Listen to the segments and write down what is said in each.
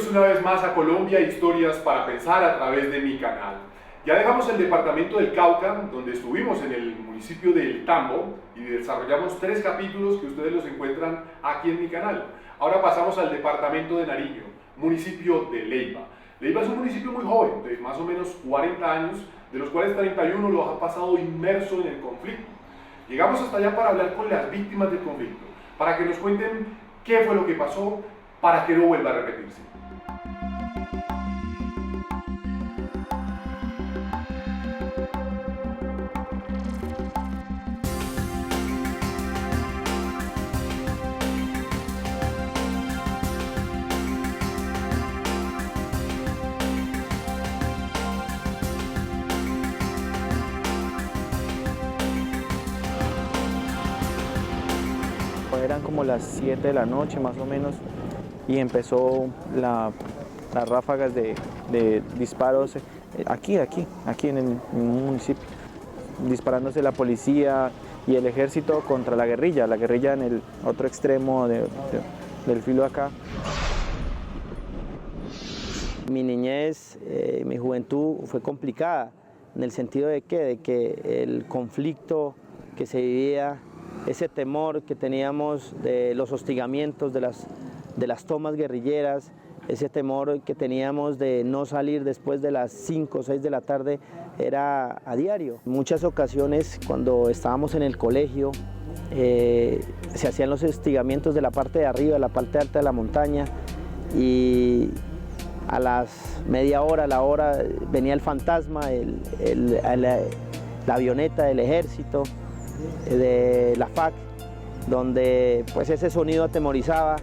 una vez más a Colombia, historias para pensar a través de mi canal. Ya dejamos el departamento del Cauca, donde estuvimos en el municipio del Tambo y desarrollamos 3 capítulos que ustedes los encuentran aquí en mi canal. Ahora pasamos al departamento de Nariño, municipio de Leiva. Leiva es un municipio muy joven, de más o menos 40 años, de los cuales 31 los ha pasado inmerso en el conflicto. Llegamos hasta allá para hablar con las víctimas del conflicto, para que nos cuenten qué fue lo que pasó, para que no vuelva a repetirse. Eran como las 7 de la noche más o menos y empezó las ráfagas de disparos aquí en el municipio, disparándose la policía y el ejército contra la guerrilla en el otro extremo del filo acá. Mi niñez, mi juventud fue complicada en el sentido de que el conflicto que se vivía, ese temor que teníamos de los hostigamientos, de las tomas guerrilleras, ese temor que teníamos de no salir después de las 5 o 6 de la tarde era a diario. En muchas ocasiones cuando estábamos en el colegio se hacían los hostigamientos de la parte de arriba, de la parte alta de la montaña, y a las media hora, la hora, venía el fantasma, la avioneta del ejército, de la FAC, donde pues ese sonido atemorizaba,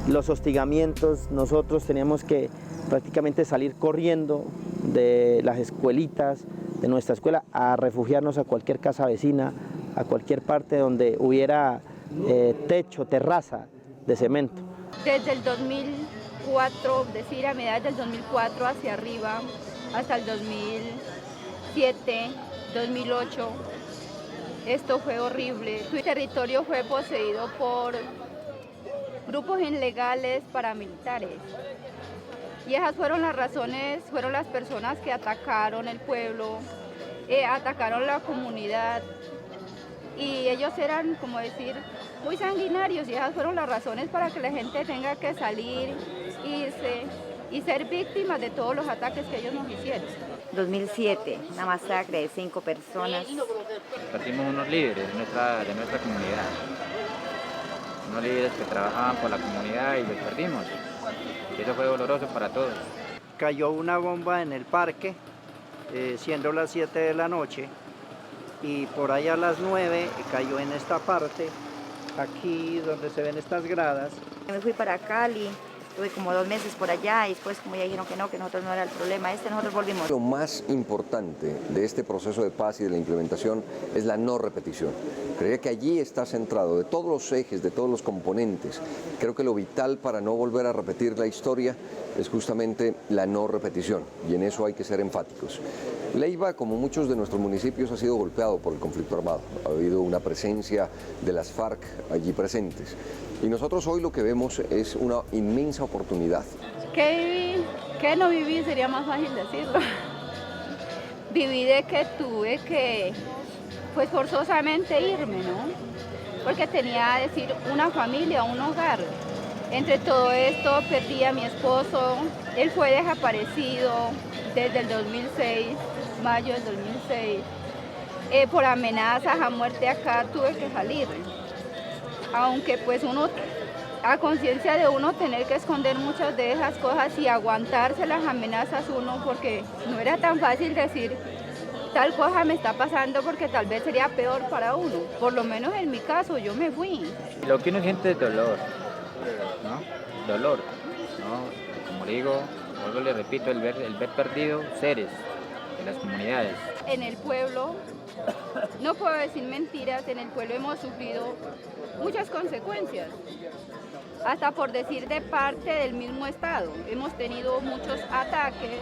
los hostigamientos. Nosotros teníamos que prácticamente salir corriendo de las escuelitas, de nuestra escuela, a refugiarnos a cualquier casa vecina, a cualquier parte donde hubiera techo, terraza de cemento. Desde el 2004, decir a mediados del 2004 hacia arriba, hasta el 2007, 2008, esto fue horrible. Tu territorio fue poseído por grupos ilegales paramilitares. Y esas fueron las razones, fueron las personas que atacaron el pueblo, atacaron la comunidad. Y ellos eran, como decir, muy sanguinarios, y esas fueron las razones para que la gente tenga que salir, irse y ser víctimas de todos los ataques que ellos nos hicieron. 2007, una masacre de 5 personas. Perdimos unos líderes de nuestra comunidad, unos líderes que trabajaban por la comunidad y los perdimos. Y eso fue doloroso para todos. Cayó una bomba en el parque, siendo las 7 de la noche, y por ahí a las 9 cayó en esta parte, aquí donde se ven estas gradas. Me fui para Cali. Estuve como 2 meses por allá y después, como ya dijeron que nosotros no era el problema, nosotros volvimos. Lo más importante de este proceso de paz y de la implementación es la no repetición. Creía que allí está centrado, de todos los ejes, de todos los componentes. Creo que lo vital para no volver a repetir la historia es justamente la no repetición, y en eso hay que ser enfáticos. Leiva, como muchos de nuestros municipios, ha sido golpeado por el conflicto armado. Ha habido una presencia de las FARC allí presentes. Y nosotros hoy lo que vemos es una inmensa oportunidad. ¿Qué viví? ¿Qué no viví? Sería más fácil decirlo. Viví de que tuve que, pues forzosamente irme, ¿no? Porque tenía, decir, una familia, un hogar. Entre todo esto perdí a mi esposo. Él fue desaparecido desde el 2006, mayo del 2006. Por amenazas a muerte acá tuve que salir. Aunque pues uno, a conciencia de uno, tener que esconder muchas de esas cosas y aguantarse las amenazas uno, porque no era tan fácil decir tal cosa me está pasando, porque tal vez sería peor para uno. Por lo menos en mi caso, yo me fui. Lo que uno siente es dolor, ¿no? Dolor, ¿no? Como digo, vuelvo le repito, el ver perdido seres de las comunidades. En el pueblo, no puedo decir mentiras, en el pueblo hemos sufrido muchas consecuencias, hasta por decir de parte del mismo Estado. Hemos tenido muchos ataques.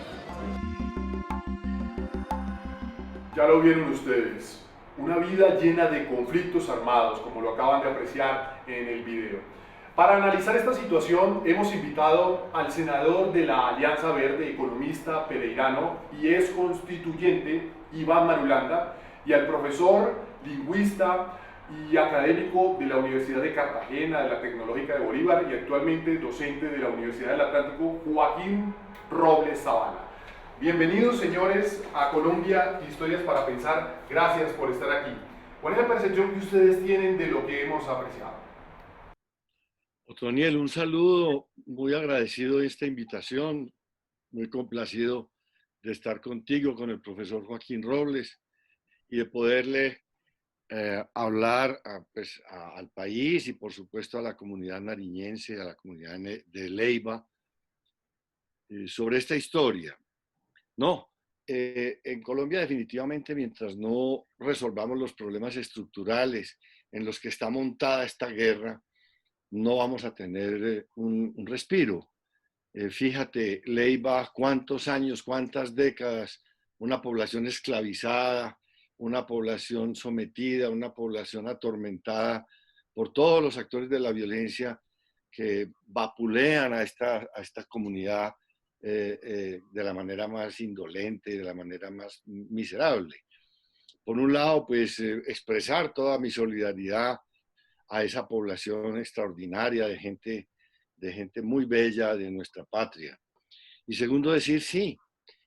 Ya lo vieron ustedes, una vida llena de conflictos armados, como lo acaban de apreciar en el video. Para analizar esta situación hemos invitado al senador de la Alianza Verde, economista pereirano y ex constituyente Iván Marulanda, y al profesor, lingüista y académico de la Universidad de Cartagena, de la Tecnológica de Bolívar y actualmente docente de la Universidad del Atlántico, Joaquín Robles Zavala. Bienvenidos, señores, a Colombia, Historias para Pensar. Gracias por estar aquí. ¿Cuál es la percepción que ustedes tienen de lo que hemos apreciado? Otoniel, un saludo, muy agradecido de esta invitación, muy complacido de estar contigo, con el profesor Joaquín Robles y de poderle hablar al país y por supuesto a la comunidad nariñense, a la comunidad de Leiva sobre esta historia. No, en Colombia definitivamente mientras no resolvamos los problemas estructurales en los que está montada esta guerra, no vamos a tener un respiro. Fíjate, Leiva, cuántos años, cuántas décadas, una población esclavizada, una población sometida, una población atormentada por todos los actores de la violencia que vapulean a esta comunidad de la manera más indolente, de la manera más miserable. Por un lado, pues expresar toda mi solidaridad a esa población extraordinaria de gente muy bella de nuestra patria. Y segundo, decir sí,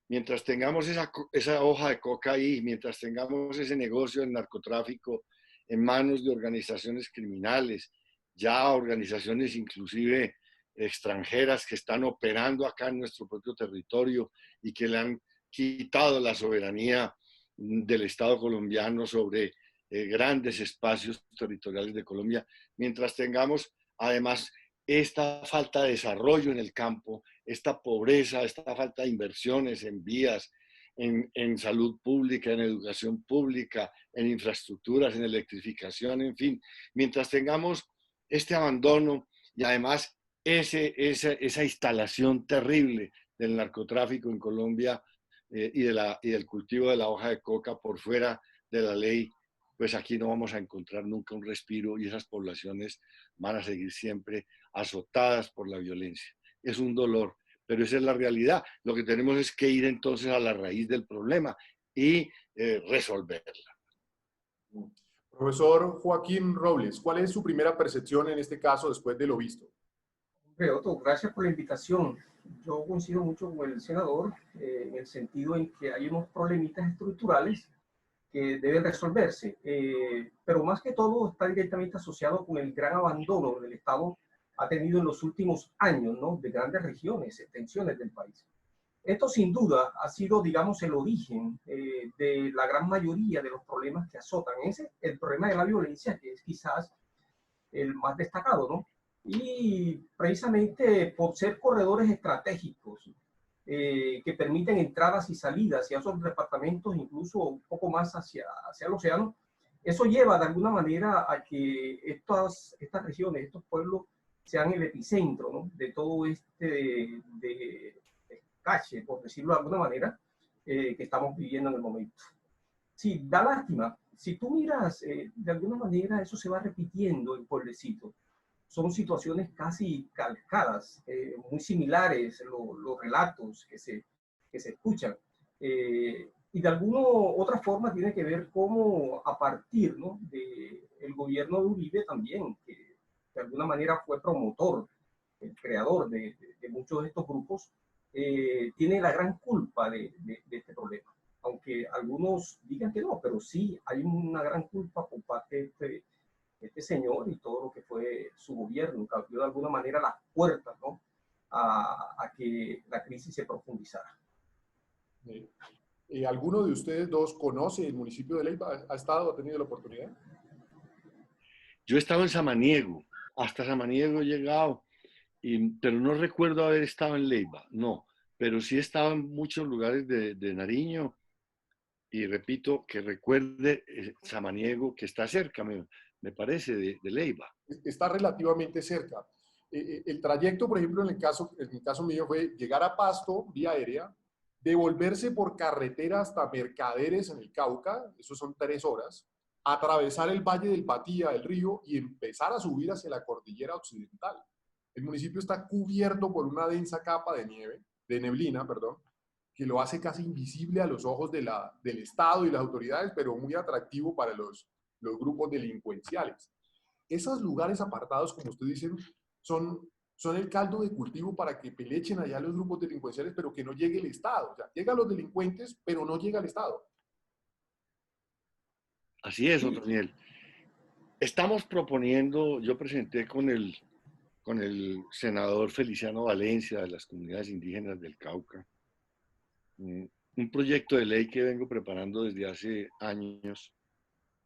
mientras tengamos esa hoja de coca ahí, mientras tengamos ese negocio del narcotráfico en manos de organizaciones criminales, ya organizaciones inclusive extranjeras que están operando acá en nuestro propio territorio y que le han quitado la soberanía del Estado colombiano sobre grandes espacios territoriales de Colombia, mientras tengamos además esta falta de desarrollo en el campo, esta pobreza, esta falta de inversiones en vías, en salud pública, en educación pública, en infraestructuras, en electrificación, en fin, mientras tengamos este abandono y además esa instalación terrible del narcotráfico en Colombia y del cultivo de la hoja de coca por fuera de la ley, pues aquí no vamos a encontrar nunca un respiro y esas poblaciones van a seguir siempre azotadas por la violencia. Es un dolor, pero esa es la realidad. Lo que tenemos es que ir entonces a la raíz del problema y resolverla. Profesor Joaquín Robles, ¿cuál es su primera percepción en este caso después de lo visto? Otto, gracias por la invitación. Yo coincido mucho con el senador en el sentido en que hay unos problemitas estructurales que deben resolverse, pero más que todo está directamente asociado con el gran abandono que el Estado ha tenido en los últimos años, ¿no? De grandes regiones, extensiones del país. Esto sin duda ha sido, digamos, el origen de la gran mayoría de los problemas que azotan. El problema de la violencia, que es quizás el más destacado, ¿no? Y precisamente por ser corredores estratégicos, que permiten entradas y salidas hacia esos departamentos, incluso un poco más hacia el océano, eso lleva de alguna manera a que estas regiones, estos pueblos, sean el epicentro, ¿no? De todo este cache, por decirlo de alguna manera, que estamos viviendo en el momento. Sí, da lástima. Si tú miras, de alguna manera eso se va repitiendo en pueblecitos. Son situaciones casi calcadas, muy similares, los relatos que se escuchan. Y de alguna otra forma tiene que ver cómo a partir, ¿no? del gobierno de Uribe también, que de alguna manera fue promotor, el creador de muchos de estos grupos, tiene la gran culpa de este problema. Aunque algunos digan que no, pero sí hay una gran culpa por parte de este señor y todo lo que fue su gobierno, que abrió de alguna manera las puertas, ¿no? a que la crisis se profundizara. ¿Alguno de ustedes dos conoce el municipio de Leiva? ¿Ha tenido la oportunidad? Yo he estado en Samaniego, hasta Samaniego he llegado, pero no recuerdo haber estado en Leiva, no, pero sí he estado en muchos lugares de Nariño y repito que recuerde Samaniego, que está cerca, me parece, de Leiva. Está relativamente cerca. El trayecto, por ejemplo, en el caso mío fue llegar a Pasto vía aérea, devolverse por carretera hasta Mercaderes en el Cauca, eso son 3 horas, atravesar el valle del Patía, el río, y empezar a subir hacia la cordillera occidental. El municipio está cubierto por una densa capa de nieve, de neblina, perdón, que lo hace casi invisible a los ojos del Estado y las autoridades, pero muy atractivo para los grupos delincuenciales. Esos lugares apartados, como usted dice, son el caldo de cultivo para que pelechen allá los grupos delincuenciales, pero que no llegue el Estado. O sea, llegan los delincuentes, pero no llega el Estado. Así es, Otoniel. Estamos proponiendo, yo presenté con el senador Feliciano Valencia de las comunidades indígenas del Cauca, un proyecto de ley que vengo preparando desde hace años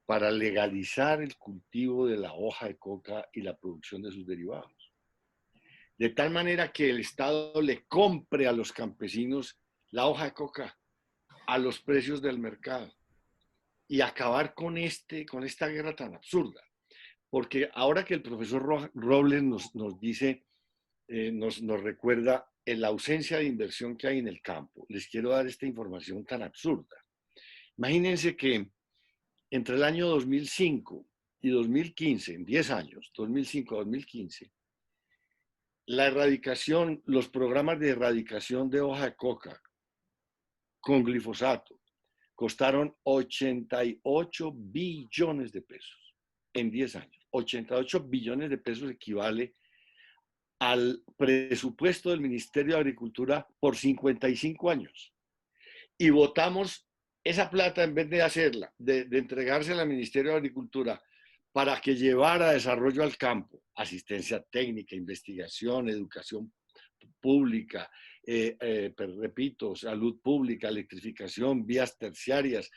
para legalizar el cultivo de la hoja de coca y la producción de sus derivados. De tal manera que el Estado le compre a los campesinos la hoja de coca a los precios del mercado y acabar con esta guerra tan absurda. Porque ahora que el profesor Robles nos dice, nos recuerda la ausencia de inversión que hay en el campo, les quiero dar esta información tan absurda. Imagínense que entre el año 2005 y 2015, en 10 años, 2005 a 2015, la erradicación, los programas de erradicación de hoja de coca con glifosato costaron 88 billones de pesos en 10 años. 88 billones de pesos equivale al presupuesto del Ministerio de Agricultura por 55 años. Y votamos esa plata, en vez de hacerla, de entregársela al Ministerio de Agricultura para que llevara desarrollo al campo, asistencia técnica, investigación, educación pública, repito, salud pública, electrificación, vías terciarias,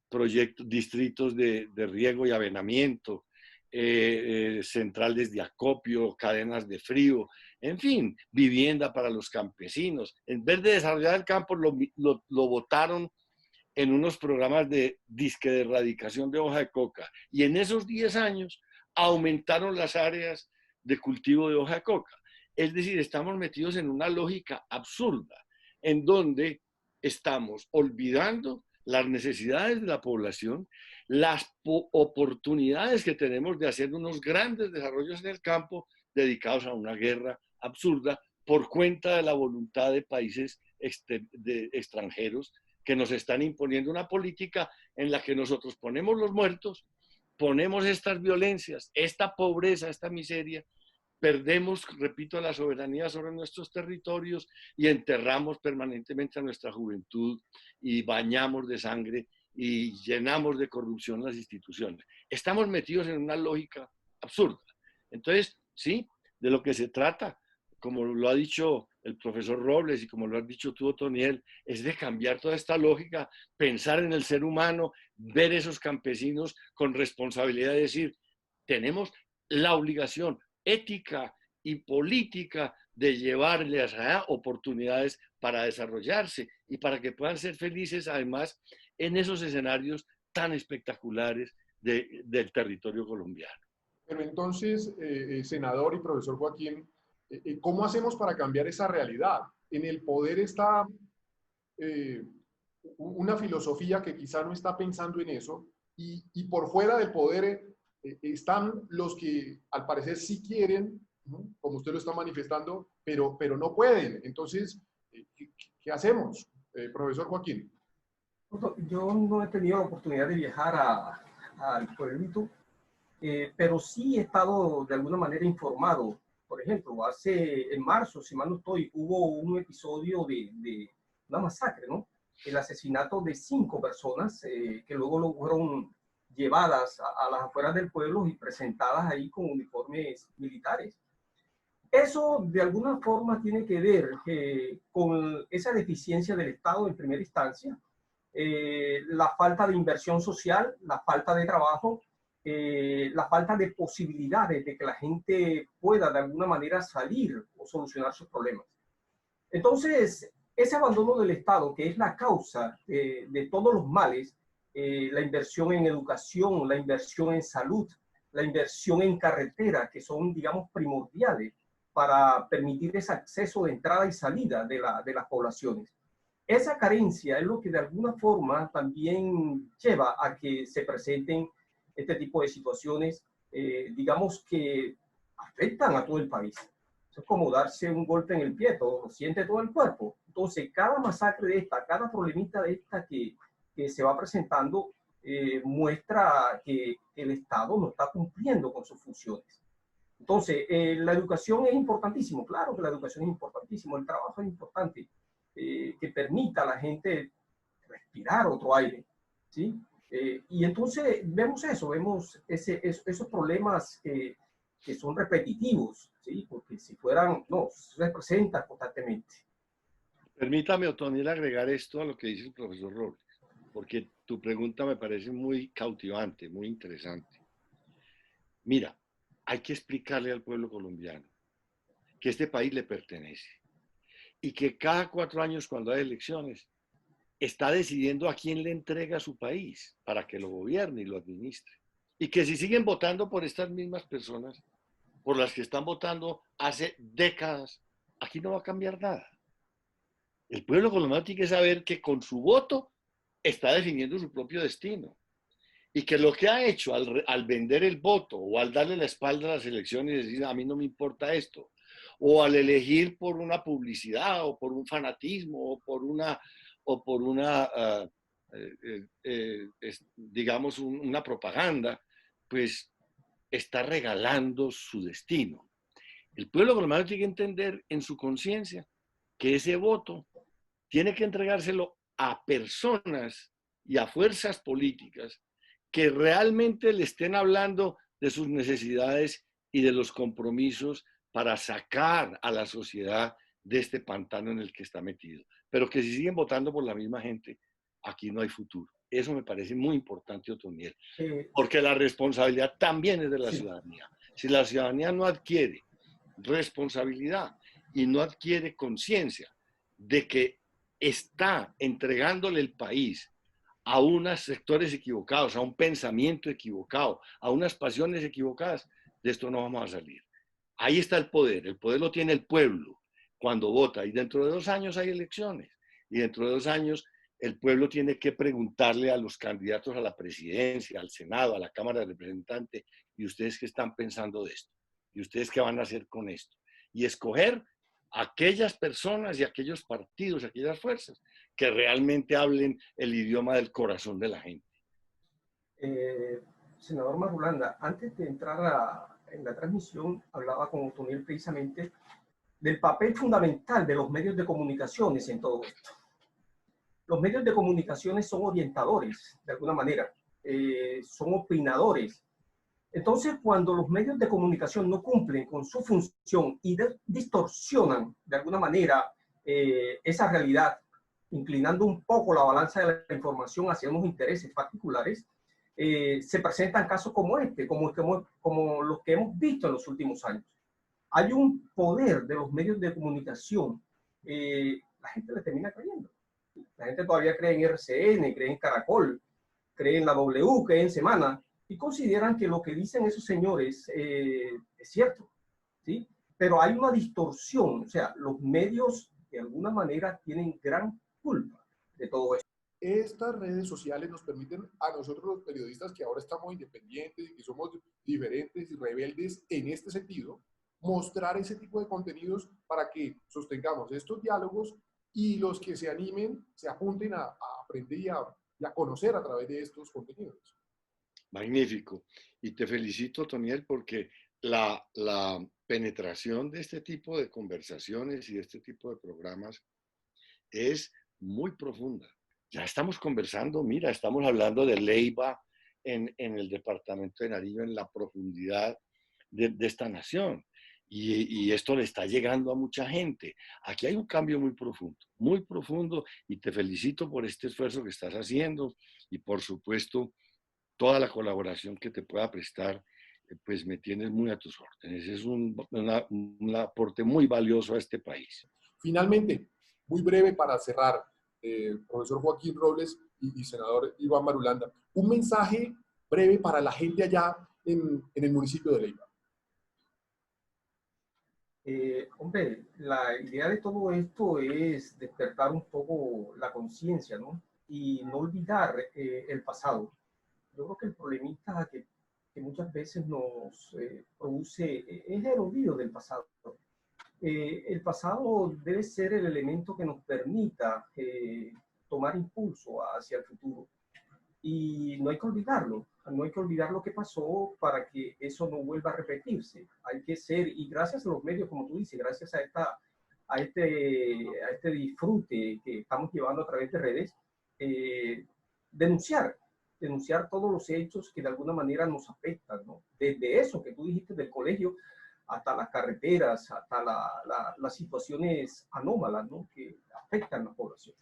proyectos, distritos de riego y avenamiento, centrales de acopio, cadenas de frío, en fin, vivienda para los campesinos. En vez de desarrollar el campo, lo botaron en unos programas de disque de erradicación de hoja de coca. Y en esos 10 años aumentaron las áreas de cultivo de hoja de coca. Es decir, estamos metidos en una lógica absurda, en donde estamos olvidando las necesidades de la población, las oportunidades que tenemos de hacer unos grandes desarrollos en el campo dedicados a una guerra absurda por cuenta de la voluntad de países extranjeros que nos están imponiendo una política en la que nosotros ponemos los muertos, ponemos estas violencias, esta pobreza, esta miseria, perdemos, repito, la soberanía sobre nuestros territorios y enterramos permanentemente a nuestra juventud y bañamos de sangre y llenamos de corrupción las instituciones. Estamos metidos en una lógica absurda. Entonces, sí, de lo que se trata, como lo ha dicho el profesor Robles y como lo has dicho tú, Otoniel, es de cambiar toda esta lógica, pensar en el ser humano, ver esos campesinos con responsabilidad de decir, tenemos la obligación ética y política de llevarles a oportunidades para desarrollarse y para que puedan ser felices, además, en esos escenarios tan espectaculares del territorio colombiano. Pero entonces, senador y profesor Joaquín, ¿cómo hacemos para cambiar esa realidad? En el poder está una filosofía que quizá no está pensando en eso, y por fuera del poder están los que al parecer sí quieren, ¿no? Como usted lo está manifestando, pero no pueden. Entonces, ¿qué hacemos, profesor Joaquín? Yo no he tenido la oportunidad de viajar al pueblito, pero sí he estado de alguna manera informado. Por ejemplo, en marzo, si mal no estoy, hubo un episodio de una masacre, ¿no? El asesinato de 5 personas que luego fueron llevadas a las afueras del pueblo y presentadas ahí con uniformes militares. Eso de alguna forma tiene que ver con esa deficiencia del Estado en primera instancia, la falta de inversión social, la falta de trabajo, la falta de posibilidades de que la gente pueda de alguna manera salir o solucionar sus problemas. Entonces, ese abandono del Estado, que es la causa de todos los males, la inversión en educación, la inversión en salud, la inversión en carretera, que son, digamos, primordiales para permitir ese acceso de entrada y salida de las poblaciones. esa carencia es lo que de alguna forma también lleva a que se presenten este tipo de situaciones, digamos que afectan a todo el país. Es como darse un golpe en el pie, todo, lo siente todo el cuerpo. Entonces, cada masacre de esta, cada problemita de esta que se va presentando, muestra que el Estado no está cumpliendo con sus funciones. Entonces, la educación es importantísimo, claro que la educación es importantísimo, el trabajo es importante, que permita a la gente respirar otro aire, ¿sí? Y entonces vemos eso, vemos esos problemas que son repetitivos, ¿sí? Porque si fueran, no, se presentan constantemente. Permítame, Otoniel, agregar esto a lo que dice el profesor Robles, porque tu pregunta me parece muy cautivante, muy interesante. Mira, hay que explicarle al pueblo colombiano que este país le pertenece y que cada 4 años, cuando hay elecciones, está decidiendo a quién le entrega su país para que lo gobierne y lo administre. Y que si siguen votando por estas mismas personas, por las que están votando hace décadas, aquí no va a cambiar nada. El pueblo colombiano tiene que saber que con su voto está definiendo su propio destino. Y que lo que ha hecho al vender el voto o al darle la espalda a las elecciones y decir a mí no me importa esto, o al elegir por una publicidad o por un fanatismo o por una digamos, una propaganda, pues está regalando su destino. El pueblo colombiano tiene que entender en su conciencia que ese voto tiene que entregárselo a personas y a fuerzas políticas que realmente le estén hablando de sus necesidades y de los compromisos para sacar a la sociedad de este pantano en el que está metido. Pero que si siguen votando por la misma gente, aquí no hay futuro. Eso me parece muy importante, Otoniel, porque la responsabilidad también es de la ciudadanía. Si la ciudadanía no adquiere responsabilidad y no adquiere conciencia de que está entregándole el país a unos sectores equivocados, a un pensamiento equivocado, a unas pasiones equivocadas, de esto no vamos a salir. Ahí está el poder lo tiene el pueblo cuando vota, y dentro de 2 años hay elecciones, y dentro de 2 años el pueblo tiene que preguntarle a los candidatos a la presidencia, al Senado, a la Cámara de Representantes, ¿y ustedes qué están pensando de esto? ¿Y ustedes qué van a hacer con esto? Y escoger aquellas personas y aquellos partidos, aquellas fuerzas que realmente hablen el idioma del corazón de la gente. Senador Marulanda, antes de entrar en la transmisión, hablaba con Otoniel precisamente del papel fundamental de los medios de comunicaciones en todo esto. Los medios de comunicaciones son orientadores, de alguna manera, son opinadores. Entonces, cuando los medios de comunicación no cumplen con su función y distorsionan de alguna manera esa realidad, inclinando un poco la balanza de la información hacia unos intereses particulares, se presentan casos como este, como los que hemos visto en los últimos años. Hay un poder de los medios de comunicación, la gente le termina creyendo. La gente todavía cree en RCN, cree en Caracol, cree en la W, cree en Semana, y consideran que lo que dicen esos señores es cierto, ¿sí? Pero hay una distorsión, o sea, los medios de alguna manera tienen gran culpa de todo esto. Estas redes sociales nos permiten a nosotros los periodistas que ahora estamos independientes y que somos diferentes y rebeldes en este sentido, mostrar ese tipo de contenidos para que sostengamos estos diálogos y los que se animen se apunten a aprender y a conocer a través de estos contenidos. Magnífico. Y te felicito, Toniel, porque la penetración de este tipo de conversaciones y de este tipo de programas es muy profunda. Ya estamos conversando, mira, estamos hablando de Leiva en el departamento de Nariño, en la profundidad de esta nación. Y esto le está llegando a mucha gente. Aquí hay un cambio muy profundo, y te felicito por este esfuerzo que estás haciendo y por supuesto toda la colaboración que te pueda prestar, pues me tienes muy a tus órdenes. Es un aporte muy valioso a este país. Finalmente, muy breve para cerrar, profesor Joaquín Robles y senador Iván Marulanda, un mensaje breve para la gente allá en el municipio de Leiva. Hombre, la idea de todo esto es despertar un poco la conciencia, ¿no? Y no olvidar el pasado. Yo creo que el problemita que muchas veces nos produce es el olvido del pasado. El pasado debe ser el elemento que nos permita tomar impulso hacia el futuro. Y no hay que olvidarlo, no hay que olvidar lo que pasó para que eso no vuelva a repetirse. Hay que ser, y gracias a los medios, como tú dices, gracias a este disfrute que estamos llevando a través de redes, denunciar todos los hechos que de alguna manera nos afectan, ¿no? Desde eso que tú dijiste del colegio hasta las carreteras, hasta las situaciones anómalas, ¿no? Que afectan a la población.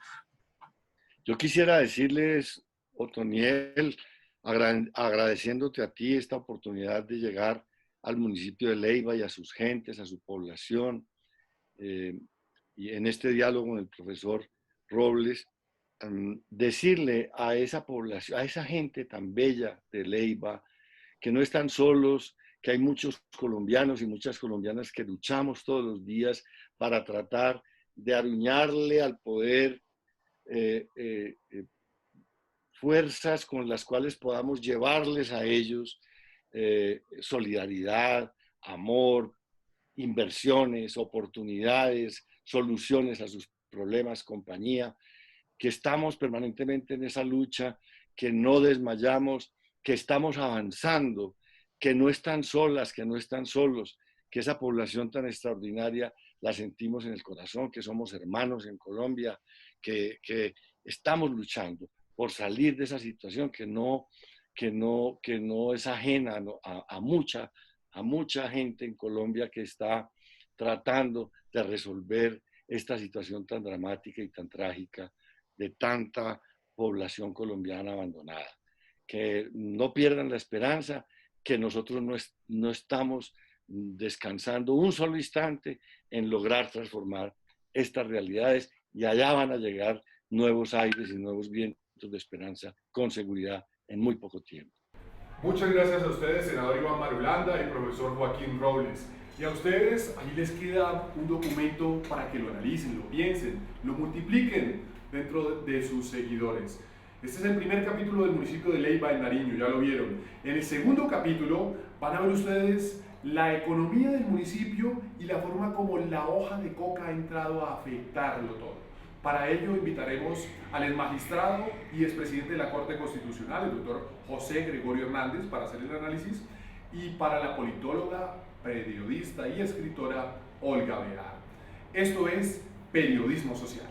Yo quisiera decirles, Otoniel, agradeciéndote a ti esta oportunidad de llegar al municipio de Leiva y a sus gentes, a su población, y en este diálogo con el profesor Robles, decirle a esa población, a esa gente tan bella de Leiva, que no están solos, que hay muchos colombianos y muchas colombianas que luchamos todos los días para tratar de aruñarle al poder fuerzas con las cuales podamos llevarles a ellos solidaridad, amor, inversiones, oportunidades, soluciones a sus problemas, compañía, que estamos permanentemente en esa lucha, que no desmayamos, que estamos avanzando, que no están solas, que no están solos, que esa población tan extraordinaria la sentimos en el corazón, que somos hermanos en Colombia, que estamos luchando por salir de esa situación que no es ajena a mucha gente en Colombia que está tratando de resolver esta situación tan dramática y tan trágica de tanta población colombiana abandonada. Que no pierdan la esperanza, que nosotros no estamos descansando un solo instante en lograr transformar estas realidades, y allá van a llegar nuevos aires y nuevos vientos de esperanza con seguridad en muy poco tiempo. Muchas gracias a ustedes, senador Iván Marulanda y profesor Joaquín Robles. Y a ustedes, ahí les queda un documento para que lo analicen, lo piensen, lo multipliquen dentro de sus seguidores. Este es el primer capítulo del municipio de Leiva, en Nariño, ya lo vieron. En el segundo capítulo van a ver ustedes la economía del municipio y la forma como la hoja de coca ha entrado a afectarlo todo. Para ello invitaremos al exmagistrado y expresidente de la Corte Constitucional, el doctor José Gregorio Hernández, para hacer el análisis, y para la politóloga, periodista y escritora Olga Bejar. Esto es Periodismo Social.